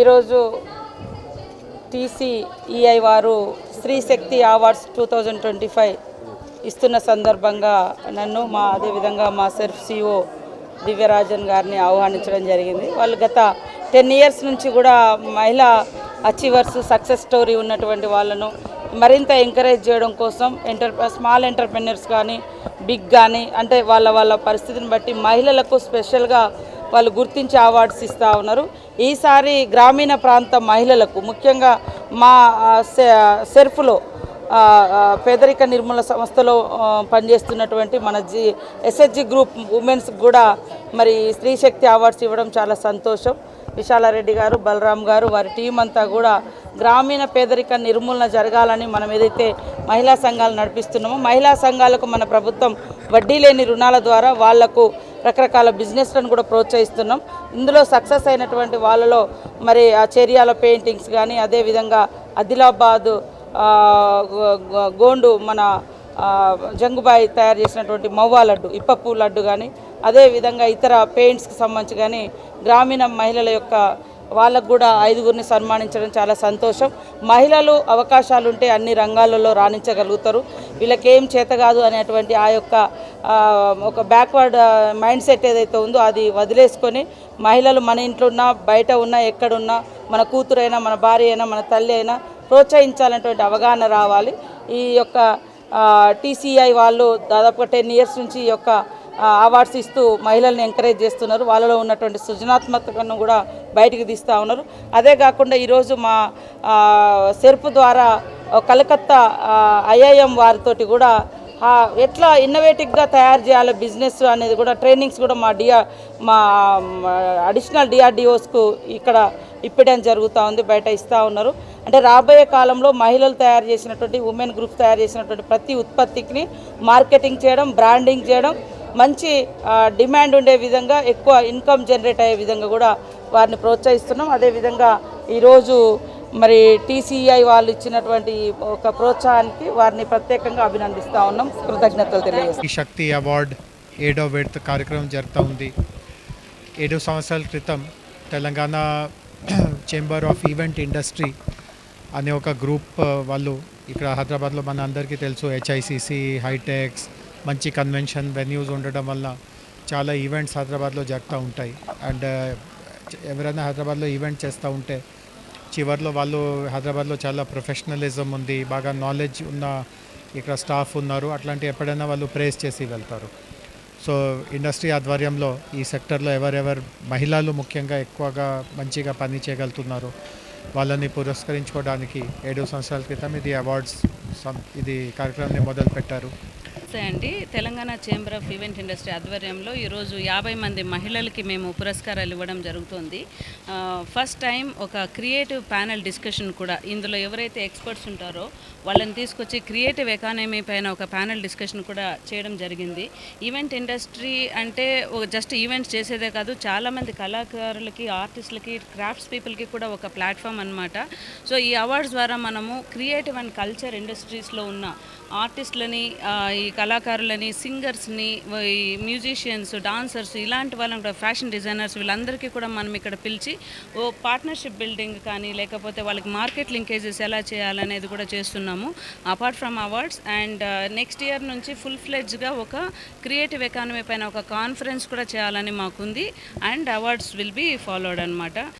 ఈరోజు టీసీఈఐ వారు స్త్రీ శక్తి అవార్డ్స్ 2025 ఇస్తున్న సందర్భంగా నన్ను అదేవిధంగా మా సెర్ఫ్ సిఓ దివ్యరాజన్ గారిని ఆహ్వానించడం జరిగింది. వాళ్ళు గత 10 ఇయర్స్ నుంచి కూడా మహిళా అచీవర్స్ సక్సెస్ స్టోరీ ఉన్నటువంటి వాళ్ళను మరింత ఎంకరేజ్ చేయడం కోసం స్మాల్ ఎంటర్ప్రెన్యూర్స్ కానీ బిగ్ కానీ అంటే వాళ్ళ పరిస్థితిని బట్టి మహిళలకు స్పెషల్గా వాళ్ళు గుర్తించి అవార్డ్స్ ఇస్తూ ఉన్నారు. ఈసారి గ్రామీణ ప్రాంత మహిళలకు ముఖ్యంగా మా సెర్ఫ్లో పేదరిక నిర్మూలన సంస్థలో పనిచేస్తున్నటువంటి మన ఎస్హెచ్జి గ్రూప్ ఉమెన్స్ కూడా మరి స్త్రీ శక్తి అవార్డ్స్ ఇవ్వడం చాలా సంతోషం. విశాలారెడ్డి గారు, బలరాం గారు, వారి టీం అంతా కూడా గ్రామీణ పేదరిక నిర్మూలన జరగాలని మనం ఏదైతే మహిళా సంఘాలు నడిపిస్తున్నామో మహిళా సంఘాలకు మన ప్రభుత్వం వడ్డీ లేని రుణాల ద్వారా వాళ్లకు రకరకాల బిజినెస్లను కూడా ప్రోత్సహిస్తున్నాం. ఇందులో సక్సెస్ అయినటువంటి వాళ్ళలో మరి ఆ చర్యాల పెయింటింగ్స్ కానీ అదేవిధంగా ఆదిలాబాద్ గోండు మన జంగుబాయి తయారు చేసినటువంటి మవ్వా లడ్డు, ఇప్పపు లడ్డు కానీ అదేవిధంగా ఇతర పెయింట్స్కి సంబంధించి కానీ గ్రామీణ మహిళల యొక్క వాళ్ళకు కూడా 5గురిని సన్మానించడం చాలా సంతోషం. మహిళలు అవకాశాలు ఉంటే అన్ని రంగాలలో రాణించగలుగుతారు. వీళ్ళకి ఏం చేత కాదు అనేటువంటి ఆ యొక్క ఒక బ్యాక్వర్డ్ మైండ్ సెట్ ఏదైతే ఉందో అది వదిలేసుకొని మహిళలు మన ఇంట్లో ఉన్నా బయట ఉన్నా ఎక్కడున్నా మన కూతురైనా మన భార్య అయినా మన తల్లి అయినా ప్రోత్సహించాలనేటువంటి అవగాహన రావాలి. ఈ యొక్క టీసీఐ వాళ్ళు దాదాపుగా 10 ఇయర్స్ నుంచి ఈ యొక్క అవార్డ్స్ ఇస్తూ మహిళల్ని ఎంకరేజ్ చేస్తున్నారు. వాళ్ళలో ఉన్నటువంటి సృజనాత్మకతను కూడా బయటికి తీస్తూ ఉన్నారు. అదే కాకుండా ఈరోజు మా సెర్ప్ ద్వారా కలకత్తా ఐఐఎం వారితోటి కూడా ఎట్లా ఇన్నోవేటివ్గా తయారు చేయాలి బిజినెస్ అనేది కూడా ట్రైనింగ్స్ కూడా మా అడిషనల్ డిఆర్డిఓస్కు ఇక్కడ ఇప్పడం జరుగుతూ ఉంది, బయట ఇస్తూ ఉన్నారు. అంటే రాబోయే కాలంలో మహిళలు తయారు చేసినటువంటి ఉమెన్ గ్రూప్స్ తయారు చేసినటువంటి ప్రతి ఉత్పత్తికి మార్కెటింగ్ చేయడం, బ్రాండింగ్ చేయడం, మంచి డిమాండ్ ఉండే విధంగా ఎక్కువ ఇన్కమ్ జనరేట్ అయ్యే విధంగా కూడా వారిని ప్రోత్సహిస్తున్నాం. అదేవిధంగా ఈరోజు మరి టీసీఐ వాళ్ళు ఇచ్చినటువంటి ఒక ప్రోత్సాహానికి వారిని ప్రత్యేకంగా అభినందిస్తూ ఉన్నాం, కృతజ్ఞతలు తెలియజేస్తాం. ఈ శక్తి అవార్డ్ 7వ విడత కార్యక్రమం జరుగుతూ ఉంది. 7 సంవత్సరాల క్రితం Telangana chamber of event industry అనే ఒక గ్రూప్ వాళ్ళు ఇక్కడ హైదరాబాద్లో మన అందరికీ తెలుసు హెచ్ఐసిసి, హైటెక్స్, మంచి కన్వెన్షన్ వెన్యూస్ ఉండడం వల్ల చాలా ఈవెంట్స్ హైదరాబాద్లో జరుగుతూ ఉంటాయి. అండ్ ఎవరైనా హైదరాబాద్లో ఈవెంట్ చేస్తూ ఉంటే చివరిలో వాళ్ళు హైదరాబాద్లో చాలా ప్రొఫెషనలిజం ఉంది, బాగా నాలెడ్జ్ ఉన్న ఇక్కడ స్టాఫ్ ఉన్నారు, అట్లాంటి ఎప్పుడైనా వాళ్ళు ప్రేస్ చేసి వెళ్తారు. సో ఇండస్ట్రీ ఆధ్వర్యంలో ఈ సెక్టర్లో ఎవరెవరు మహిళలు ముఖ్యంగా ఎక్కువగా మంచిగా పని చేయగలుగుతున్నారు వాళ్ళని పురస్కరించుకోవడానికి 7 సంవత్సరాల క్రితం ఇది కార్యక్రమాన్ని మొదలుపెట్టారు. అండి Telangana chamber of event industry ఆధ్వర్యంలో ఈరోజు 50 మంది మహిళలకి మేము పురస్కారాలు ఇవ్వడం జరుగుతుంది. ఫస్ట్ టైం ఒక క్రియేటివ్ ప్యానెల్ డిస్కషన్ కూడా ఇందులో ఎవరైతే ఎక్స్పర్ట్స్ ఉంటారో వాళ్ళని తీసుకొచ్చి క్రియేటివ్ ఎకానమీ పైన ఒక ప్యానెల్ డిస్కషన్ కూడా చేయడం జరిగింది. ఈవెంట్ ఇండస్ట్రీ అంటే జస్ట్ ఈవెంట్స్ చేసేదే కాదు, చాలామంది కళాకారులకి, ఆర్టిస్టులకి, క్రాఫ్ట్స్ పీపుల్కి కూడా ఒక ప్లాట్ఫామ్ అనమాట. సో ఈ అవార్డ్స్ ద్వారా మనము క్రియేటివ్ అండ్ కల్చర్ ఇండస్ట్రీస్లో ఉన్న ఆర్టిస్టులని, ఈ కళాకారులని, సింగర్స్ని, ఈ మ్యూజిషియన్స్, డాన్సర్స్, ఇలాంటి వాళ్ళని కూడా ఫ్యాషన్ డిజైనర్స్ వీళ్ళందరికీ కూడా మనం ఇక్కడ పిలిచి ఓ పార్ట్నర్షిప్ బిల్డింగ్ కానీ లేకపోతే వాళ్ళకి మార్కెట్ లింకేజెస్ ఎలా చేయాలనేది కూడా చేస్తున్నాము. Apart from awards and next year నుంచి ఫుల్ ఫ్లెడ్జ్గా ఒక క్రియేటివ్ ఎకానమీ పైన ఒక కాన్ఫరెన్స్ కూడా చేయాలని మాకుంది. And awards will be followed అనమాట.